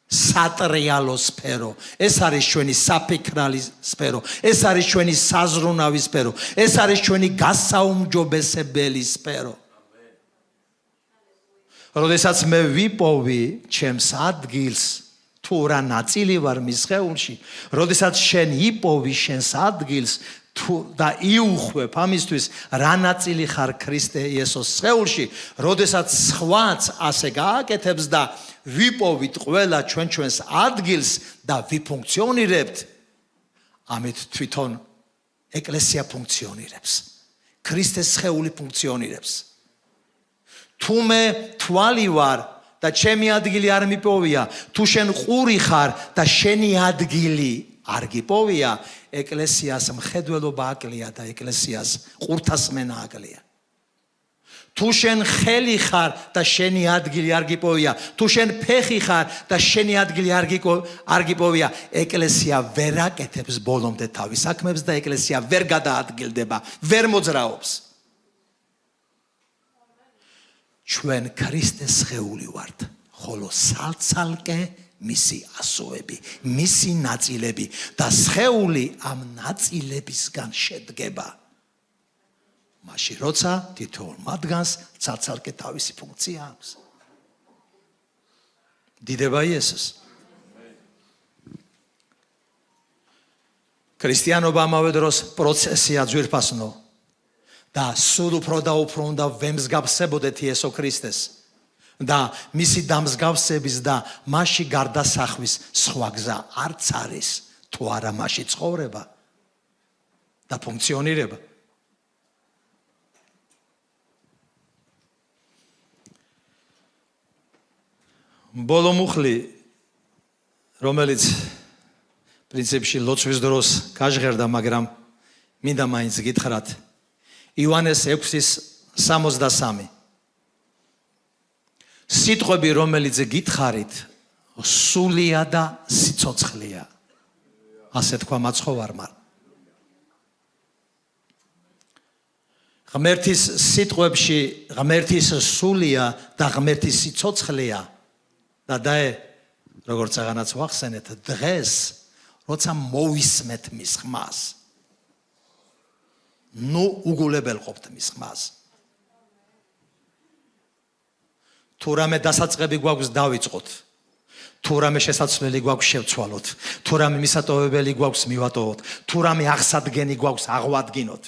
სატრიალო სფერო, ეს არის ჩვენი საფიქრალი სფერო, ეს არის ჩვენი საზრუნავი სფერო, ეს არის ჩვენი გასაუმჯობესებელი სფერო. როდესაც მე ვიპოვი ჩემს ადგილს, თუ რა ნაწილი ვარ მის სხეულში, როდესაც შენ იპოვი შენს ადგილს, და იუხვებ ამისთვის რა ნაწილი ხარ ქრისტე იესოს სხეულში, როდესაც სხვაც ასე გააკეთებს და ვიპოვით ყველა ჩვენს ადგილს და ვიფუნქციონირებთ, ამით თვითონ ეკლესია ფუნქციონირებს. ქრისტეს სხეული ფუნქციონირებს. თუ მე თვალი ვარ და ჩემი ადგილი არ მიპოვია, თუ შენ ყური ხარ და შენი ადგილი არ გიპოვია, ეკლესიას მხედველობა აკლია და ეკლესიას ყურთასმენა აკლია. თუ შენ ხელი ხარ და შენი ადგილი არ გიპოვია, თუ შენ ფეხი ხარ და შენი ადგილი არ გიპოვია, ეკლესია ვერ აკეთებს ბოლომდე თავის საქმებს და ეკლესია ვერ გადაადგილდება, ვერ მოძრაობს. ჩვენ ქრისტეს სხეული ვართ, ხოლო სალცალკე მისი ასოები, მისი ნაწილები და სხეული ამ ნაწილებისგან შედგება. მაშინ როცა თითოეულ მათგანს ცალცალკე თავისი ფუნქცია აქვს. დიდება იესოს. ქრისტიანობა ამავე დროს პროცესია ძვირფასნო და სულ უფრო და უფრო უნდა ვემსგავსებოდეთ იესო ქრისტეს და მისი დამსგავსების და მასში გარდასახვის სხვა გზა არც არის, თუ არა მასში ცხოვრება და ფუნქციონირება. ბოლო მუხლი, რომელიც პრინციპში ლოცვის დროს გაჟღერდა, მაგრამ მინდა მაინც გითხრათ, იოანეს 6:63. სიტყვები, რომელიც გითხარით, სულია და სიცოცხლეა. ასე თქვა მაცხოვარმა. ღმერთის სიტყვებში ღმერთის სულია და ღმერთის სიცოცხლეა. და როგორც აღანაც ვახსენეთ, დღეს როცა მოვისმეთ მის ხმას, ნუ უგულებელყოფთ მის ხმას. თუ რამე დასაწყები გვაქვს დავიწყოთ, თუ რამე შესაძლებელი გვაქვს შევცვალოთ, თუ რამე მისატოვებელი გვაქვს მივატოვოთ, თუ რამე აღსადგენი გვაქვს აღვადგინოთ.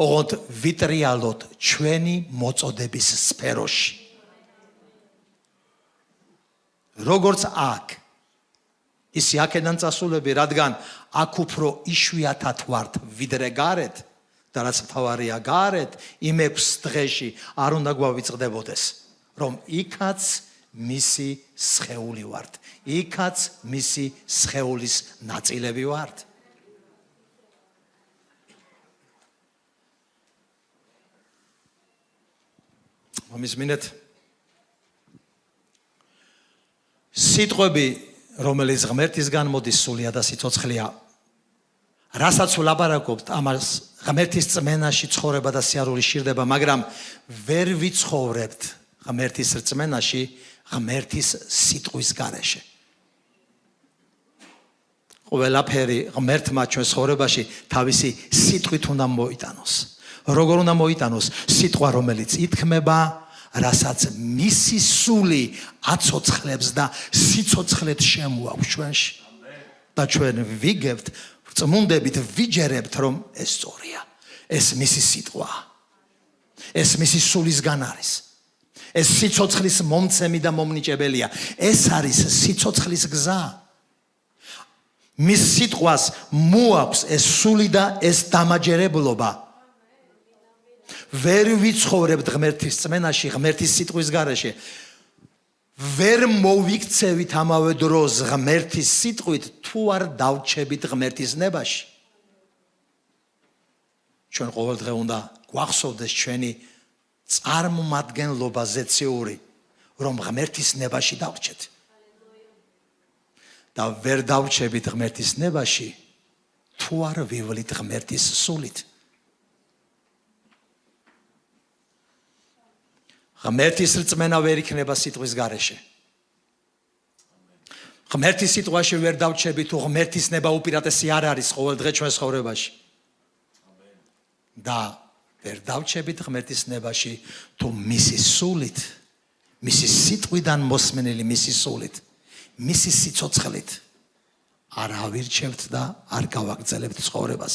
ოღონდ ვიტრიალოთ ჩვენი მოწოდების სფეროში. როგორც აქ ისი აქედან წასულები, რადგან აქ უფრო იშვიათად ვართ ვიდრე გარეთ და რაც მთავარია გარეთ, იმ 6 დღეში არ უნდა გვავიწყდებოდეს, რომ იქაც მისი სხეული ვართ, იქაც მისი სხეულის ნაწილები ვართ. ამის მინეთ სიტყვები, რომელიც ღმერთისგან მოდის, სულია და სიცოცხლეა. რასაც ვლაპარაკობთ, ამას ღმერთის წმენაში ცხოვრება და სიარული სჭირდება, მაგრამ ვერ ვიცხოვრებთ ღმერთის რწმენაში, ღმერთის სიტყვის გარეშე. ყველაფერი ღმერთმა ჩვენ ცხოვრებაში თავისი სიტყვით უნდა მოიტანოს. როგორ უნდა მოიტანოს? სიტყვა, რომელიც ითქმება, რასაც მისი სული აცოცხლებს და სიცოცხლეთ შემოაქვს ჩვენში. და ჩვენ ვიგებთ, წმუნდებით ვიჯერებთ, რომ ეს სწორია. ეს მისი სიტყვაა. ეს მისი სულისგან არის. ეს სიცოცხლის მომცემი და მომნიჭებელია. ეს არის სიცოცხლის გზა. მის სიტყვას მოაქვს ეს სული და ეს დამაჯერებლობა. ვერ ვიცხოვრებთ ღმერთის წმენაში, ღმერთის სიტყვის გარეშე. ვერ მოვიქცევით ამავე დროს ღმერთის სიტყვით, თუ არ დავჩებით ღმერთის ნებაში. ჩვენ ყოველდღე უნდა გვახსოვდეს ჩვენი წარმომადგენლობა ზეციური, რომ ღმერთის ნებაში დავჩეთ. და ვერ დავჩებით ღმერთის ნებაში, თუ არ ვივლით ღმერთის სულით. ღმერთის რწმენა ვერ იქნება სიტყვის გარეშე. ღმერთის სიტყვაში ვერ დავჩებით, თუ ღმერთის ნება უპირატესი არ არის ყოველდღე ჩვენ ცხოვრებაში. და ვერ დავჩებით ღმერთის ნებაში, თუ მისი სულით, მისი სიტყვიდან მოსმენილი მისი სულით, მისი სიცოცხლით არ ავირჩევთ და არ გავაგრძელებთ ცხოვრებას.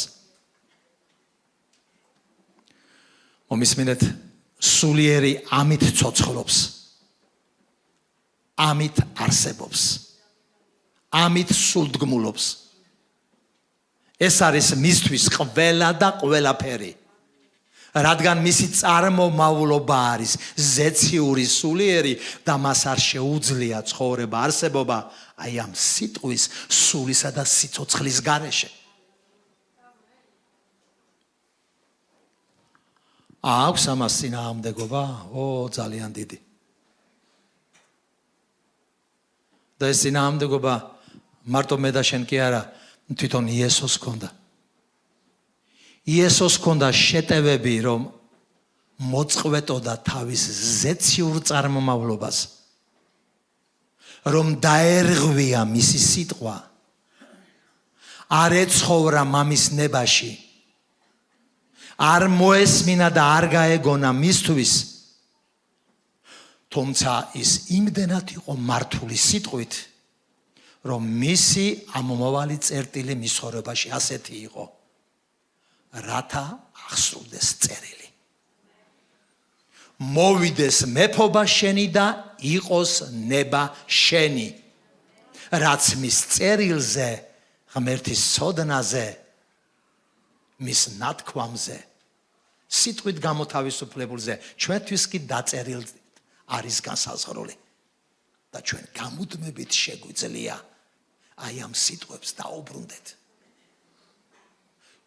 მომისმინეთ, სულიერი ამით ცოცხლობს, ამით არსებობს, ამით სულდგმულობს. ეს არის მისთვის ყველა და ყველაფერი. რადგან მისი წარმომავლობა არის ზეციური სულიერი და მას არ შეუძლია ცხოვრება არსებობა აი ამ სიტყვის სულისა და სიცოცხლის გარეშე. აქვს ამას წინააღმდეგობა? ძალიან დიდი. და ეს წინააღმდეგობა მარტო მე და შენ კი არა, თვითონ იესოს ჰქონდა. იესოს ჰქონდა შეტევები, რომ მოწყვეტოდა თავის ზეციურ წარმომავლობას, რომ დაერღვია მისი სიტყვა, არ ეცხოვრა მამის ნებაში, არ მოესმინა და არ გაეგონა მისთვის, თუმცა ის იმდენად იყო მართული სიტყვით, რომ მისი ამომავალი წერტილი მის ცხოვრებაში ასეთი იყო, რათა აღსრულდეს წერილი. მოვიდეს მეფობა შენი და იყოს ნება შენი, რაც მის წერილზე, ღმერთის ცოდნაზე, მის ნათქვამზე, სიტყვით გამოთავისუფლებულზე, ჩვენთვის კი დაწერილ არის განსაზღვრული და ჩვენ გამუდმებით შეგვიძლია აი ამ სიტყვებს დაუბრუნდეთ.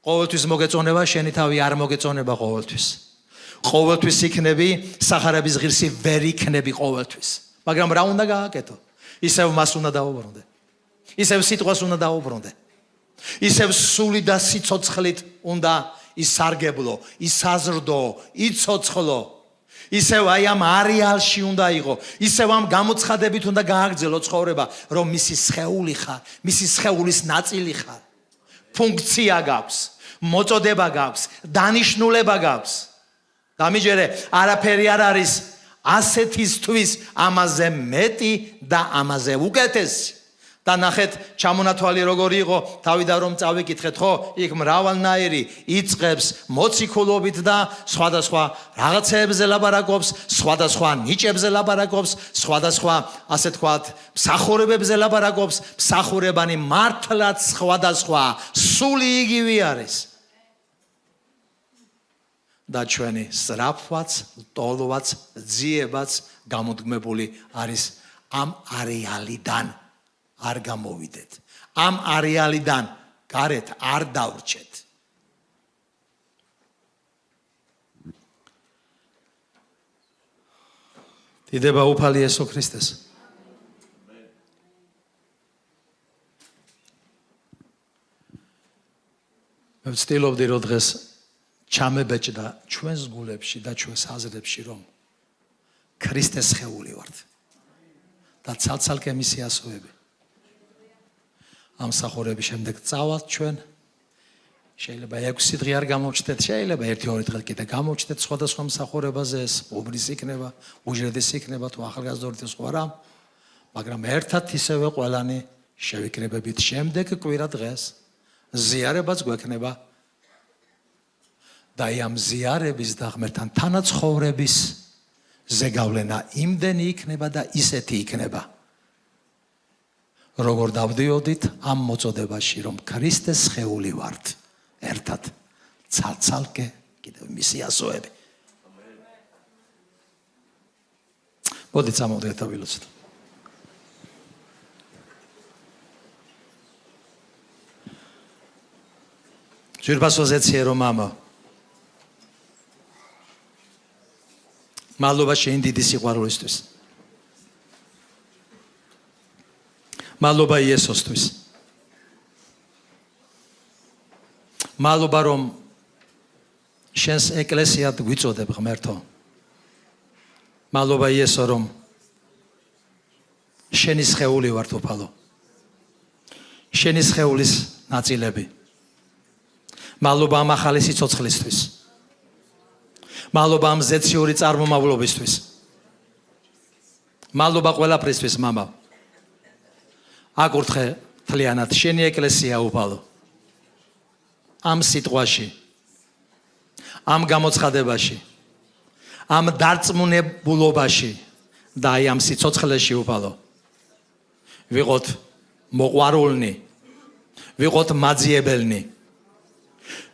ყოველთვის მოგეწონება, შენი თავი არ მოგეწონება ყოველთვის. ყოველთვის იქნები სახარების ღირსი ვერ იქნები ყოველთვის. მაგრამ რა უნდა გააკეთო? ისევ მას უნდა დაუბრუნდე. ისევ სიტყვას უნდა დაუბრუნდე. ისევ სული და სიცოცხლით უნდა ისარგებლო, ისაზრდო, იცოცხლო. ისევ აი ამ არეალში უნდა იყო, ისევ ამ გამოცხადებით უნდა გააგრძელო ცხოვრება, რომ მისი სხეული ხარ, მისი სხეულის ნაწილი ხარ. ფუნქცია გაქვს, მოწოდება გაქვს, დანიშნულება გაქვს. დამიჯერე, არაფერი არ არის ასეთისთვის ამაზე მეტი და ამაზე უკეთესი. და ნახეთ, ჩამონათვალი როგორი იყო, თავიდან რომ წავიკითხეთ, ხო, იქ მრავალნაირი იწყებს მოციქულობით და სხვადასხვა რაღაცეებზე ლაპარაკობს, სხვადასხვა ნიჭებზე ლაპარაკობს, სხვადასხვა, ასე თქვათ, მსახურებებზე ლაპარაკობს, მსახურებანი მართლაც სხვადასხვა, სული იგივე არის. და ჩვენი სწრაფვაც, ლტოლვაც, ძიებაც გამოდგმებული არის ამ არეალიდან. არ გამოვიდეთ. ამ არეალიდან გარეთ არ დავრჩეთ. დიდება უფალი იესო ქრისტეს. მე ვცდილობდი რომ დღეს ჩამებეჭდა ჩვენს გულებში და ჩვენს აზრებში, რომ ქრისტეს სხეული ვართ და ცალ-ცალკე მისი ასოები. ამ სახურების შემდეგ წავალთ ჩვენ, შეიძლება 6 დღე არ გამოვჩდეთ, შეიძლება 1-2 დღე კიდე გამოვჩდეთ სხვადასხვა მსახურებაზე, ეს უბრის იქნება, უჯრედის იქნება თუ ახალგაზრდობის სხვა რამ, მაგრამ ერთად ისევე ყველანი შევიკრებებით შემდეგ კვირა დღეს, ზიარებაც გვექნება და ამ ზიარების და ღმერთთან თანაცხოვრების ზეგავლენა იმდენი იქნება და ისეთი იქნება. როგორ დავდიოდით ამ მოწოდებაში, რომ ქრისტეს სხეული ვართ, ერთად, ცალ-ცალკე, კიდევ მისი ასოები. მოდით წამოვიდეთ და ვილოცოთ. ძვირფასოზე ციერო მამა, მადლობა შენ დიდი სიყვარულისთვის. მადლობა იესოსთვის. მადლობა რომ შენს ეკლესიად გვიწოდებ ღმერთო. მადლობა იესო რომ შენი სხეული ვართ უფალო. შენი სხეულის ნაწილები. მადლობა ამ ახალი სიცოცხლისთვის. მადლობა ამ ზეციური წარმომავლობისთვის. მადლობა ყველაფრისთვის მამა. აკურთხე მთლიანად შენი ეკლესია უფალო. ამ სიტყვაში, ამ გამოცხადებაში, ამ დარწმუნებულობაში და აი ამ სიცოცხლეში უფალო. ვიყოთ მოყვარულნი, ვიყოთ მაძიებელნი,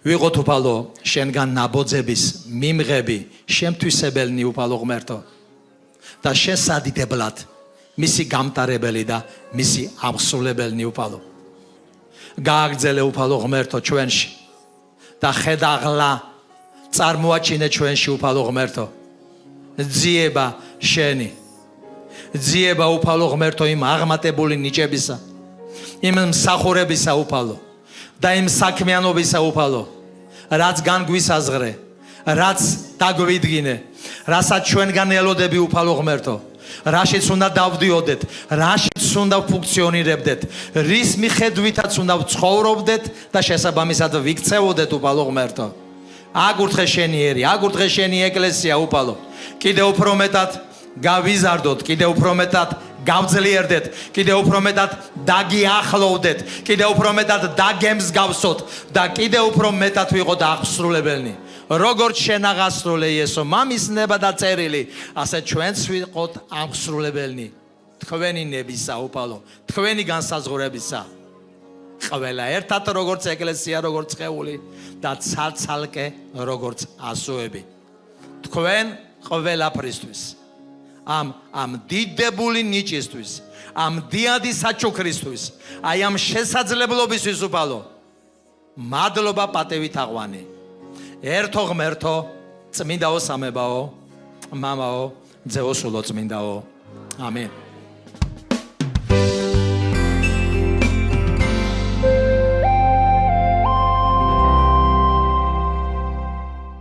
ვიყოთ უფალო შენგან ნაბოძების მიმღები, შემთვისებელნი უფალო ღმერთო და შესადიდებლად მისი გამტარებელი და მისი აღსრულებელნი უფალო. გააგრძელე უფალო ღმერთო ჩვენში და ხედაღლა წარმოაჩინე ჩვენში უფალო ღმერთო ძიება შენი, ძიება უფალო ღმერთო იმ აღმატებული ნიჭებისა, იმ მსახურებისა უფალო და იმ საქმიანობისა უფალო, რაც განგვისაზღრე, რაც დაგვიდგინე, რასაც ჩვენგან ელოდები უფალო ღმერთო, რაშიც უნდა დავდიოდეთ, რაშიც უნდა ფუნქციონირებდეთ, რის მიხედვითაც უნდა ვცხოვრობდეთ და შესაბამისად ვიქცევოდეთ უფალო ღმერთო. აგურთხე შენი ერი, აგურთხე შენი ეკლესია უფალო. კიდევ უფრო მეტად გავიზარდოთ, კიდევ უფრო მეტად გავძლიერდეთ, კიდევ უფრო მეტად დაგიახლოვდეთ, კიდევ უფრო მეტად დაგემსგავსოთ და კიდევ უფრო მეტად ვიყოთ აღსრულებელნი. როგორც შენ აღასრულე იესო, მამისნება და წერილი, ასე ჩვენც ვიყოთ აღსრულებელნი. თქვენი ნებისა უფალო, თქვენი განსაზღვრებისა. ყველა ერთად როგორც ეკლესია, როგორც წეული და ცალ-ცალკე როგორც ასოები. თქვენ ყველაფრისთვის. ამ დიდებული ნიჭისთვის, ამ დიადი საჩუქრისთვის, აი ამ შესაძლებლობისთვის უფალო. მადლობა პატევით აღვანი. ერთო ღმერთო, წმინდაო სამებაო, მამაო, ძეო სულო წმინდაო. ამენ.